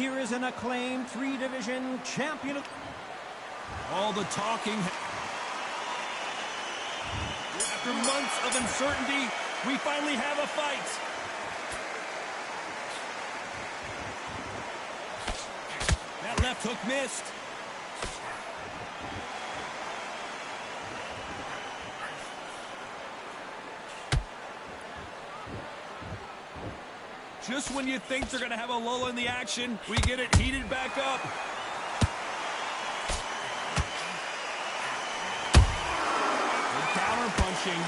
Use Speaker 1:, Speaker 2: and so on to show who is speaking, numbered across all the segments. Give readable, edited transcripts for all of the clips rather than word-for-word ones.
Speaker 1: Here is an acclaimed three-division champion.
Speaker 2: All the talking. After months of uncertainty, we finally have a fight. That left hook missed. Just when you think they're going to have a lull in the action, we get it heated back up. Good counter punching.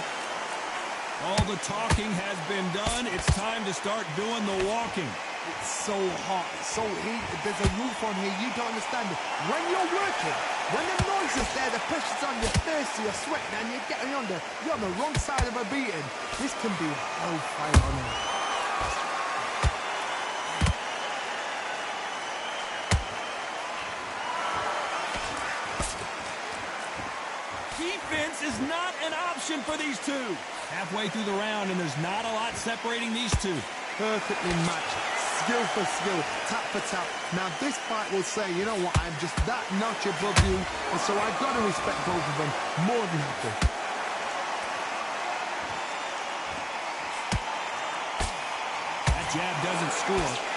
Speaker 2: All the talking has been done. It's time to start doing the walking.
Speaker 3: It's so hot, it's so heated. There's a roof on here, you don't understand it. When you're working, when the noise is there, the pressure's on, you're thirsty, you're sweating, and you're getting under. You're on the wrong side of a beating. This can be hellfire on you.
Speaker 2: Defense is not an option for these two. Halfway through the round, and there's not a lot separating these two.
Speaker 3: Perfectly matched, skill for skill, tap for tap. Now this fight will say, you know what, I'm just that notch above you, and so I've got to respect both of them more than happy.
Speaker 2: That jab doesn't score.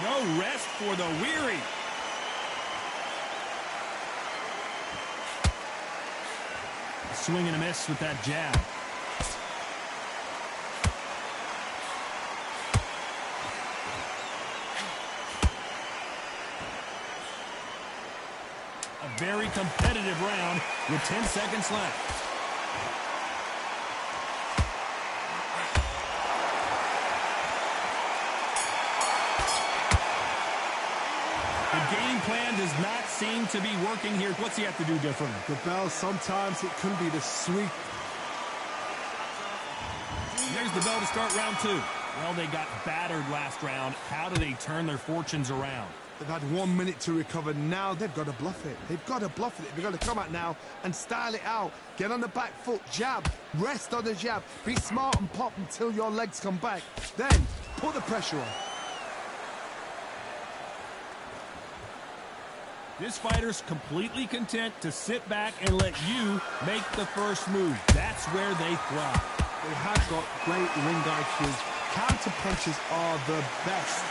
Speaker 2: No rest for the weary. A swing and a miss with that jab. A very competitive round with 10 seconds left. The game plan does not seem to be working here. What's he have to do differently?
Speaker 3: The bell, sometimes it can be the sweep.
Speaker 2: There's the bell to start round two. Well, they got battered last round. How do they turn their fortunes around?
Speaker 3: They've had 1 minute to recover. Now they've got to bluff it. They've got to bluff it. They've got to come out now and style it out. Get on the back foot, jab, rest on the jab. Be smart and pop until your legs come back. Then put the pressure on.
Speaker 2: This fighter's completely content to sit back and let you make the first move. That's where they thrive.
Speaker 3: They have got great ring IQs. Counter punches are the best.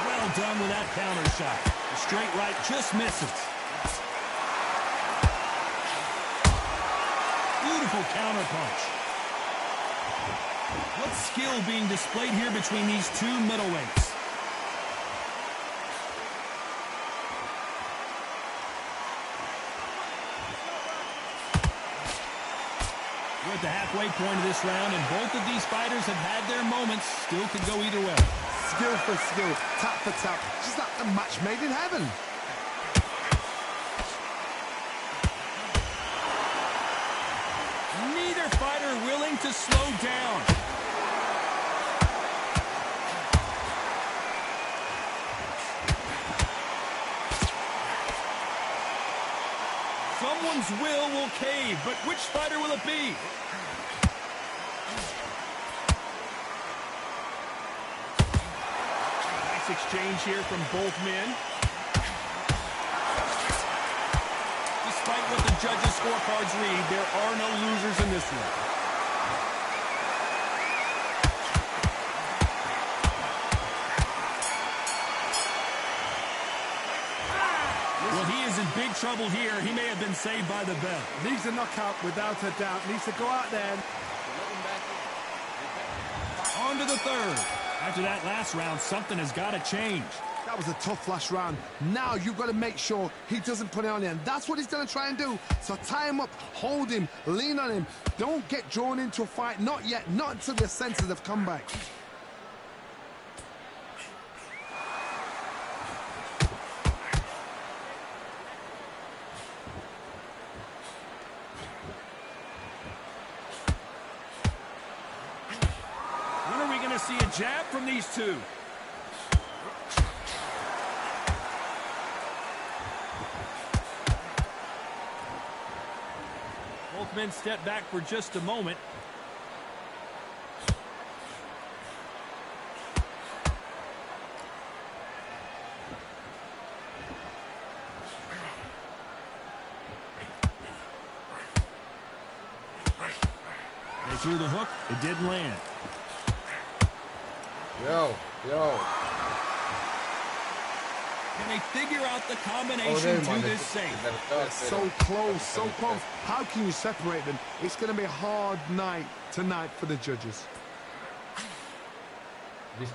Speaker 2: Well done with that counter shot. The straight right just misses. Beautiful counter punch. What skill being displayed here between these two middleweights? We're at the halfway point of this round, and both of these fighters have had their moments. Still could go either way.
Speaker 3: Skill for skill, tap for tap. Just like a match made in heaven.
Speaker 2: Neither fighter willing to slow down. Someone's will cave, but which fighter will it be? Nice exchange here from both men. Despite what the judges' scorecards read, there are no losers in this one. Well, he is in big trouble here. He may have been saved by the bell.
Speaker 3: Needs a knockout without a doubt. Needs to go out there.
Speaker 2: On to the third. After that last round, something has got to change.
Speaker 3: That was a tough last round. Now you've got to make sure he doesn't put it on you. And that's what he's going to try and do. So tie him up, hold him, lean on him. Don't get drawn into a fight. Not yet. Not until your senses have come back.
Speaker 2: see a jab from these two. Both men step back for just a moment. They threw the hook. It didn't land.
Speaker 4: Yo.
Speaker 2: Can they figure out the combination to this save?
Speaker 3: So close, so close. How can you separate them? It's going to be a hard night tonight for the judges.
Speaker 4: Die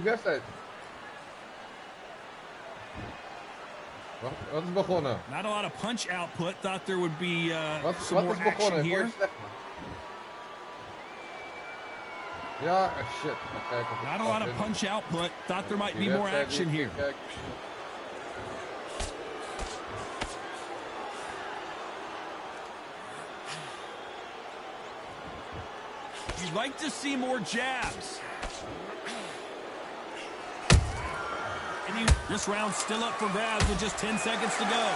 Speaker 4: wedstrijd. Wat is begonnen?
Speaker 2: Not a lot of punch output. Thought there would be
Speaker 4: Wat
Speaker 2: some more
Speaker 4: is
Speaker 2: action
Speaker 4: begonnen?
Speaker 2: here.
Speaker 4: Ja, shit.
Speaker 2: Not a lot of punch output. Thought there might be more action here. You'd like to see more jabs. And this round's still up for grabs with just 10 seconds to go.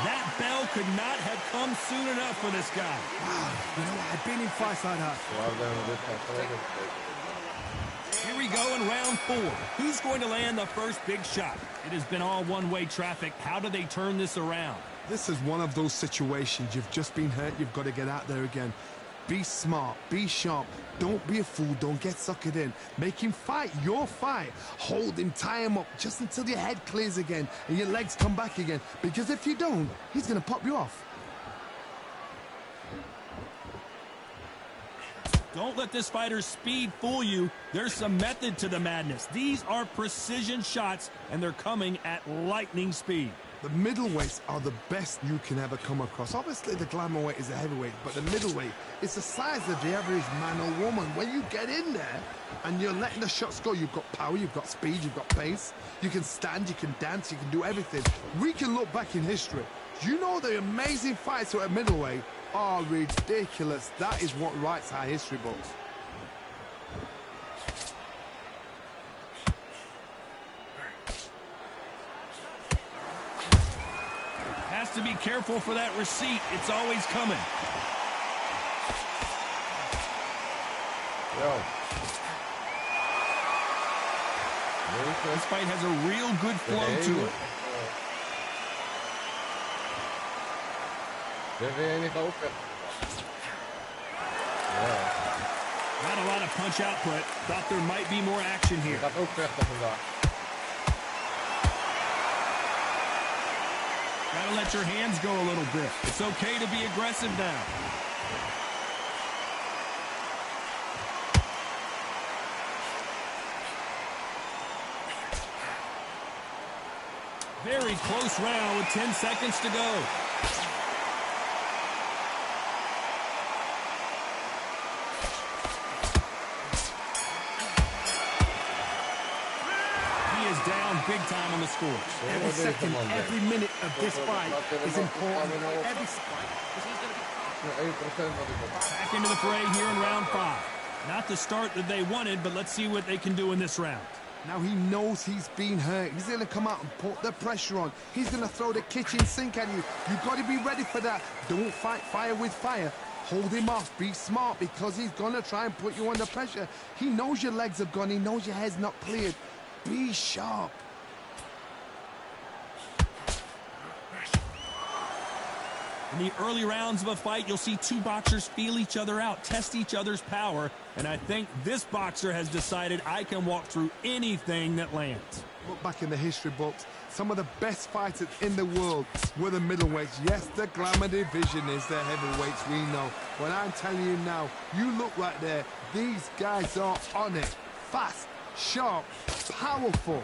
Speaker 2: That bell could not have come soon enough for this guy.
Speaker 3: Wow, you know, I've been in fights like that.
Speaker 2: Here we go in round 4. Who's going to land the first big shot? It has been all one-way traffic. How do they turn this around?
Speaker 3: This is one of those situations. You've just been hurt. You've got to get out there again. Be smart. Be sharp. Don't be a fool. Don't get suckered in. Make him fight your fight. Hold him. Tie him up just until your head clears again and your legs come back again. Because if you don't, he's going to pop you off.
Speaker 2: Don't let this fighter's speed fool you. There's some method to the madness. These are precision shots, and they're coming at lightning speed.
Speaker 3: The middleweights are the best you can ever come across. Obviously, the glamour weight is the heavyweight, but the middleweight is the size of the average man or woman. When you get in there and you're letting the shots go, you've got power, you've got speed, you've got pace. You can stand, you can dance, you can do everything. We can look back in history. You know the amazing fights at middleweight are ridiculous. That is what writes our history books.
Speaker 2: Has to be careful for that receipt. It's always coming.
Speaker 4: Yo.
Speaker 2: This fight has a real good flow to it. Not a lot of punch output. Thought there might be more action here.
Speaker 4: Gaat ook vechten vandaag.
Speaker 2: Gotta let your hands go a little bit. It's okay to be aggressive now. Very close round with 10 seconds to go. Down big time on the score.
Speaker 3: Every second, every minute of this fight is important. Every
Speaker 2: Back into the fray here in round 5. Not the start that they wanted, but let's see what they can do in this round.
Speaker 3: Now he knows he's been hurt. He's going to come out and put the pressure on. He's going to throw the kitchen sink at you. You've got to be ready for that. Don't fight fire with fire. Hold him off. Be smart because he's going to try and put you under pressure. He knows your legs have gone. He knows your head's not cleared. Be sharp.
Speaker 2: In the early rounds of a fight, you'll see two boxers feel each other out, test each other's power, and I think this boxer has decided I can walk through anything that lands.
Speaker 3: Look back in the history books, some of the best fighters in the world were the middleweights. Yes, the glamour division is the heavyweights, we know. But I'm telling you now, you look right there, these guys are on it. Fast, sharp, powerful.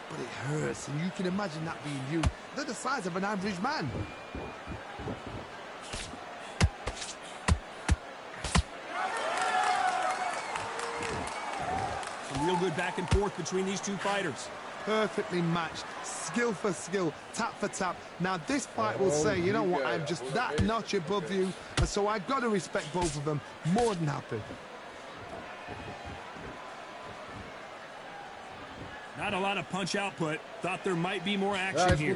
Speaker 3: But it hurts, and you can imagine that being you. They're the size of an average man.
Speaker 2: Some real good back and forth between these two fighters.
Speaker 3: perfectly matched, skill for skill, tap for tap. Now this fight will say, you know what, I'm just that notch above you, and so I've got to respect both of them. More than happy.
Speaker 2: Not a lot of punch output. Thought there might be more action here.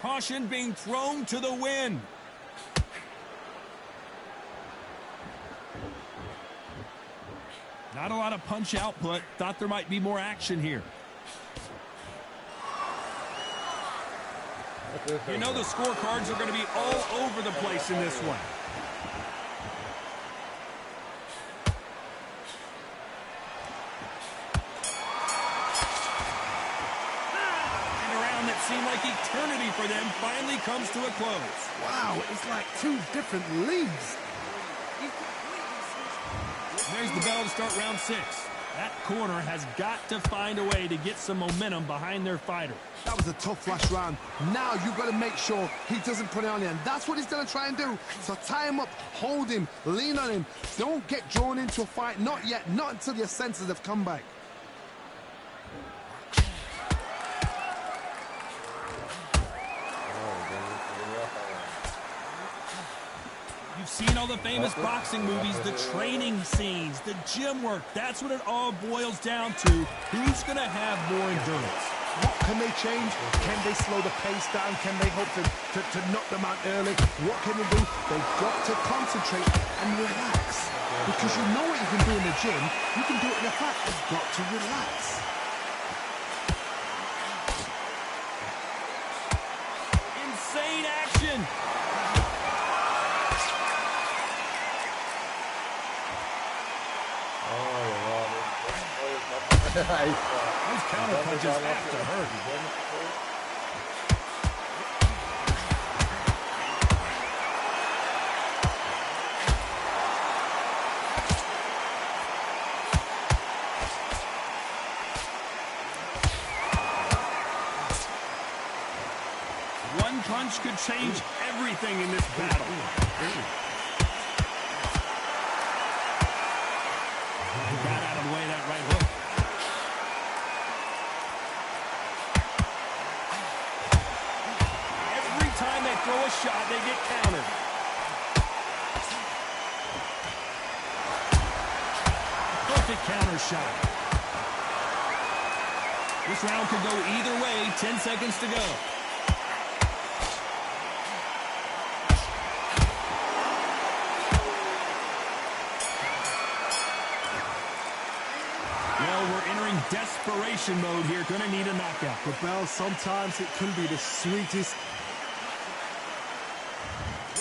Speaker 2: Caution being thrown to the wind. Not a lot of punch output. Thought there might be more action here. You know the scorecards are going to be all over the place in this one. And a round that seemed like eternity for them finally comes to a close.
Speaker 3: Wow, it's like two different leagues.
Speaker 2: There's the bell to start round 6. That corner has got to find a way to get some momentum behind their fighter.
Speaker 3: That was a tough last round. Now you've got to make sure he doesn't put it on you, and that's what he's going to try and do. So tie him up, hold him, lean on him. Don't get drawn into a fight. Not yet. Not until your senses have come back.
Speaker 2: You've seen all the famous boxing movies, the training scenes, the gym work. That's what it all boils down to. Who's going to have more endurance?
Speaker 3: What can they change? Can they slow the pace down? Can they hope to knock them out early? What can they do? They've got to concentrate and relax. Because you know what you can do in the gym. You can do it in a fight. You've got to relax.
Speaker 2: Insane action. Those counter punches have to hurt. One punch could change everything in this battle. Got out of the way that right hook. Throw a shot, they get countered. Perfect counter shot. This round could go either way. 10 seconds to go. Well, we're entering desperation mode here. Gonna need a knockout.
Speaker 3: But Bell, sometimes it can be the sweetest.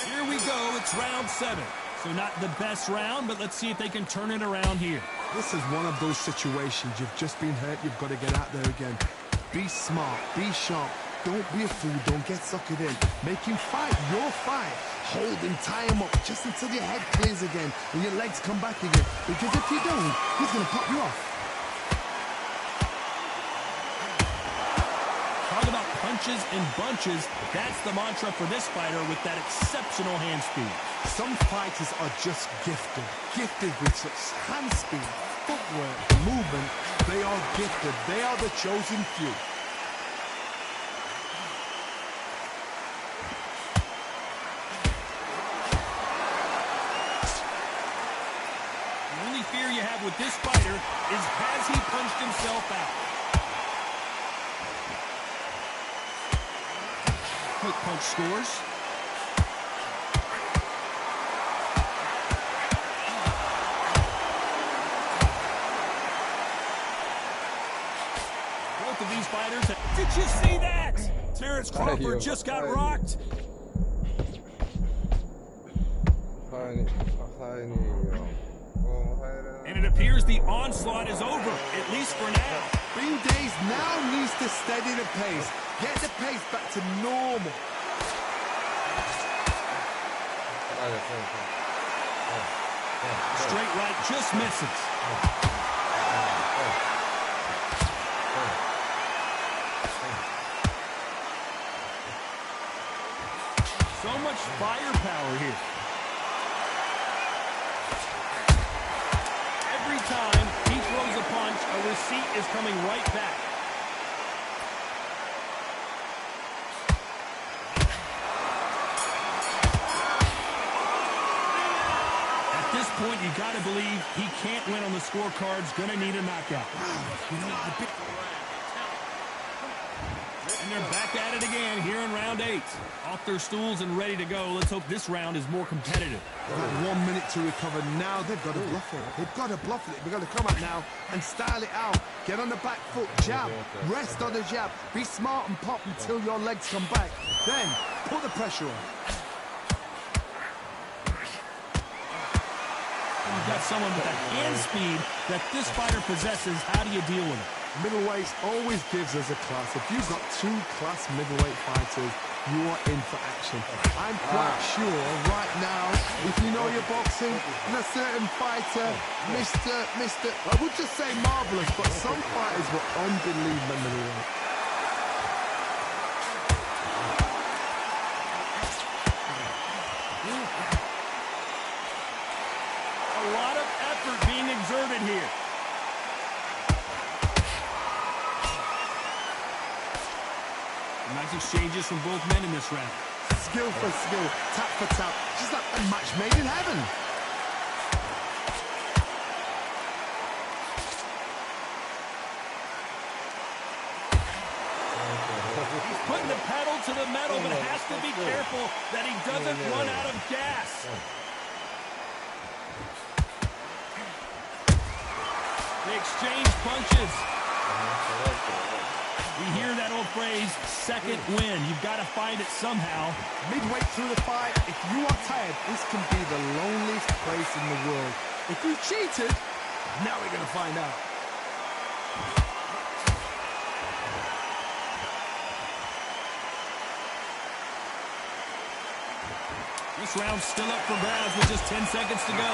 Speaker 2: Here we go, it's round 7. So not the best round, but let's see if they can turn it around here.
Speaker 3: This is one of those situations. You've just been hurt, you've got to get out there again. Be smart, be sharp. Don't be a fool, don't get suckered in. Make him fight your fight. Hold him, tie him up, just until your head clears again and your legs come back again. Because if you don't, he's going to pop you off.
Speaker 2: Talk about punches and bunches. That's the mantra for this fighter with that exceptional hand speed.
Speaker 3: Some fighters are just gifted. Gifted with such hand speed, footwork, movement. They are gifted. They are the chosen few.
Speaker 2: The only fear you have with this fighter is has he punched himself out? Quick punch scores. Both of these fighters have... Did you see that? Terrence Crawford just got rocked. And it appears the onslaught is over, at least for now.
Speaker 3: Bean Days now needs to steady the pace. Get the pace back to normal.
Speaker 2: Straight right just misses. So much much firepower here. Every time he throws a punch, a receipt is coming right back. At this point, you got to believe he can't win on the scorecards. Going to need a knockout. And they're back at it again here in round 8. Off their stools and ready to go. Let's hope this round is more competitive.
Speaker 3: They've got 1 minute to recover. Now they've got to bluff it. They've got to bluff it. They've got to come out now and style it out. Get on the back foot, jab. Rest on the jab. Be smart and pop until your legs come back. Then put the pressure on.
Speaker 2: You've got someone with the hand speed that this fighter possesses. How do you deal with it?
Speaker 3: Middleweights always gives us a class. If you've got 2 class middleweight fighters, you are in for action. I'm quite sure right now, if you know your boxing, there's a certain fighter, Mr. I would just say marvelous, but some fighters were unbelievable middleweight.
Speaker 2: A lot of effort being exerted here. Nice exchanges from both men in this round.
Speaker 3: Skill for skill, tap for tap, just like a match made in heaven.
Speaker 2: He's putting the pedal to the metal, but has to be careful that he doesn't run out of gas. They exchange punches. We hear that old phrase, second win. You've got to find it somehow.
Speaker 3: Midway through the fight, if you are tired, this can be the loneliest place in the world. If you cheated, now we're going to find out.
Speaker 2: This round's still up for grabs with just 10 seconds to go.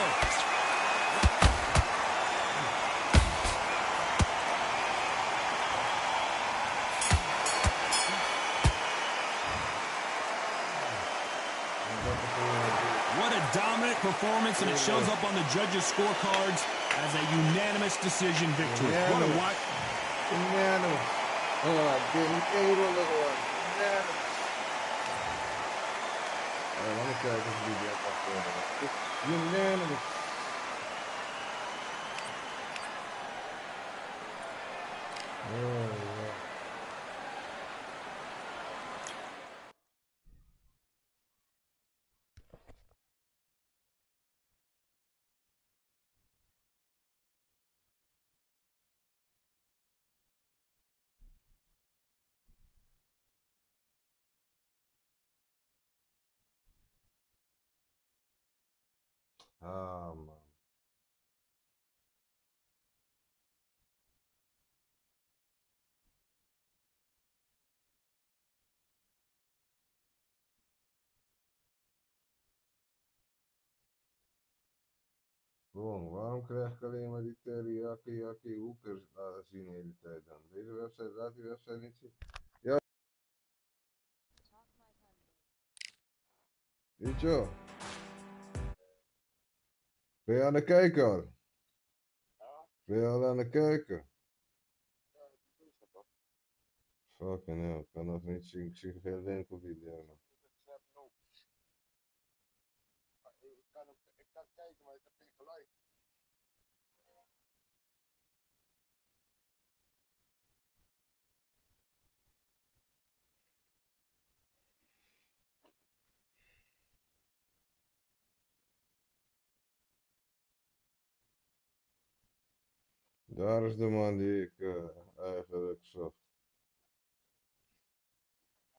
Speaker 2: What a dominant performance, and it shows up on the judges' scorecards as a unanimous decision victory. What a watch.
Speaker 4: Unanimous. Let me try this video. Unanimous. Oh, yeah. Ah, man. Gewoon, waarom krijg ik alleen maar die teriyaki hoekers zien de hele tijd dan? Deze website, laat die website niet zien. Ja. Weet je wel. Ben je aan het kijken al? Ben je al aan het kijken? Fucking hell, ik kan nog niet zien. Ik zie geen enkel video nog. Ik kan kijken, maar ik heb geen geluid. Daar is de man die ik eigenlijk zocht.